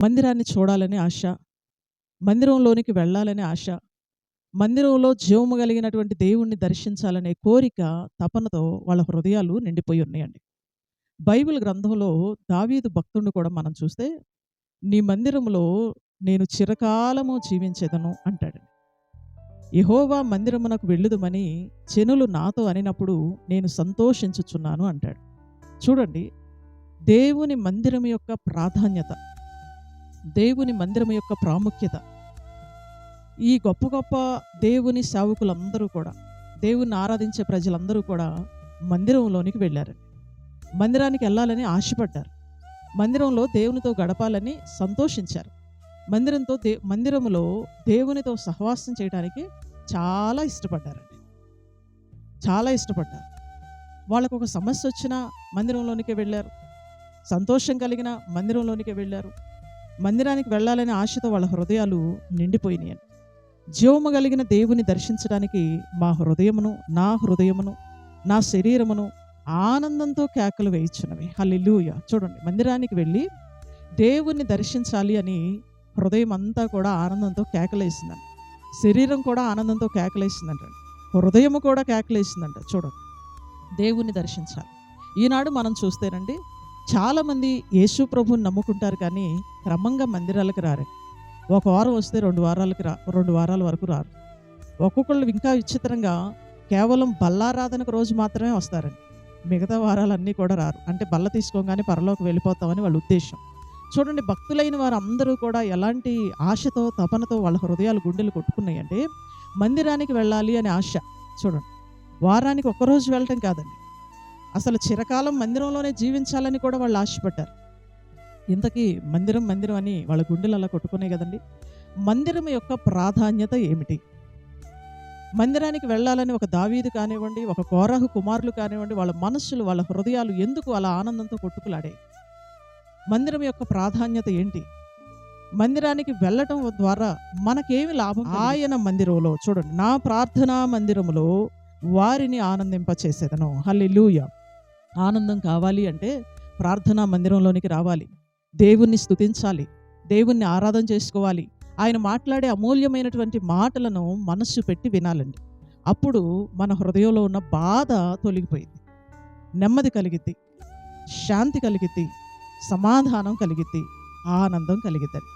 మందిరాన్ని చూడాలని ఆశ, మందిరంలోనికి వెళ్ళాలనే ఆశ, మందిరంలో జీవము కలిగినటువంటి దేవుణ్ణి దర్శించాలనే కోరిక, తపనతో వాళ్ళ హృదయాలు నిండిపోయి ఉన్నాయండి. బైబిల్ గ్రంథంలో దావీదు భక్తుడిని కూడా మనం చూస్తే, నీ మందిరములో నేను చిరకాలము జీవించెదను అంటాడండి. యెహోవా మందిరమునకు వెళ్ళుదుమని జనులు నాతో అనినప్పుడు నేను సంతోషించుచున్నాను అంటాడు. చూడండి, దేవుని మందిరం యొక్క ప్రాధాన్యత, దేవుని మందిరం యొక్క ప్రాముఖ్యత, ఈ గొప్ప గొప్ప దేవుని సేవకులందరూ కూడా, దేవుని ఆరాధించే ప్రజలందరూ కూడా మందిరంలోనికి వెళ్ళారండి. మందిరానికి వెళ్ళాలని ఆశపడ్డారు. మందిరంలో దేవునితో గడపాలని సంతోషించారు. మందిరములో దేవునితో సహవాసం చేయడానికి చాలా ఇష్టపడ్డారండి. చాలా ఇష్టపడ్డారు. వాళ్ళకు ఒక సమస్య వచ్చినా మందిరంలోనికే వెళ్ళారు. సంతోషం కలిగిన మందిరంలోనికే వెళ్ళారు. మందిరానికి వెళ్ళాలనే ఆశతో వాళ్ళ హృదయాలు నిండిపోయినాయి. జీవము కలిగిన దేవుని దర్శించడానికి మా హృదయమును, నా శరీరమును ఆనందంతో కేకలు వేయించున్నవి. హల్లెలూయా. చూడండి, మందిరానికి వెళ్ళి దేవుణ్ణి దర్శించాలి అని హృదయం అంతా కూడా ఆనందంతో కేకలేసిందంట. శరీరం కూడా ఆనందంతో కేకలేసిందంట. హృదయము కూడా కేకలేసిందంట. చూడండి, దేవుణ్ణి దర్శించాలి. ఈనాడు మనం చూస్తేనండి, చాలామంది యేసు ప్రభువుని నమ్ముకుంటారు, కానీ క్రమంగా మందిరాలకు రారు. ఒక వారం వస్తే 2 వారాల వరకు రారు. ఒక్కొక్కళ్ళు ఇంకా విచిత్రంగా కేవలం బల్లారాధనకు రోజు మాత్రమే వస్తారండి. మిగతా వారాలన్నీ కూడా రారు. అంటే బల్ల తీసుకోగానే పరలోకి వెళ్ళిపోతామని వాళ్ళ ఉద్దేశం. చూడండి, భక్తులైన వారు అందరూ కూడా ఎలాంటి ఆశతో, తపనతో వాళ్ళ హృదయాలు, గుండెలు కొట్టుకున్నాయంటే, మందిరానికి వెళ్ళాలి అనే ఆశ. చూడండి, వారానికి ఒక్కరోజు వెళ్ళటం కాదండి, అసలు చిరకాలం మందిరంలోనే జీవించాలని కూడా వాళ్ళు ఆశపడ్డారు. ఇంతకీ మందిరం అని వాళ్ళ గుండెలు అలా కొట్టుకున్నాయి కదండి. మందిరం యొక్క ప్రాధాన్యత ఏమిటి? మందిరానికి వెళ్ళాలని ఒక దావీదు కానివ్వండి, ఒక కోరహు కుమారులు కానివ్వండి, వాళ్ళ మనస్సులు, వాళ్ళ హృదయాలు ఎందుకు అలా ఆనందంతో కొట్టుకులాడాయి? మందిరం యొక్క ప్రాధాన్యత ఏంటి? మందిరానికి వెళ్ళటం ద్వారా మనకేమి లాభం? ఆయన మందిరంలో, చూడండి, నా ప్రార్థనా మందిరములో వారిని ఆనందింపచేసేదను. హల్లెలూయా. ఆనందం కావాలి అంటే ప్రార్థనా మందిరంలోనికి రావాలి, దేవుణ్ణి స్తుతించాలి, దేవుణ్ణి ఆరాధన చేసుకోవాలి. ఆయన మాట్లాడే అమూల్యమైనటువంటి మాటలను మనస్సు పెట్టి వినాలండి. అప్పుడు మన హృదయంలో ఉన్న బాధ తొలగిపోయింది, నెమ్మది కలిగిద్ది, శాంతి కలిగిద్ది, సమాధానం కలిగిద్ది, ఆనందం కలిగిద్దండి.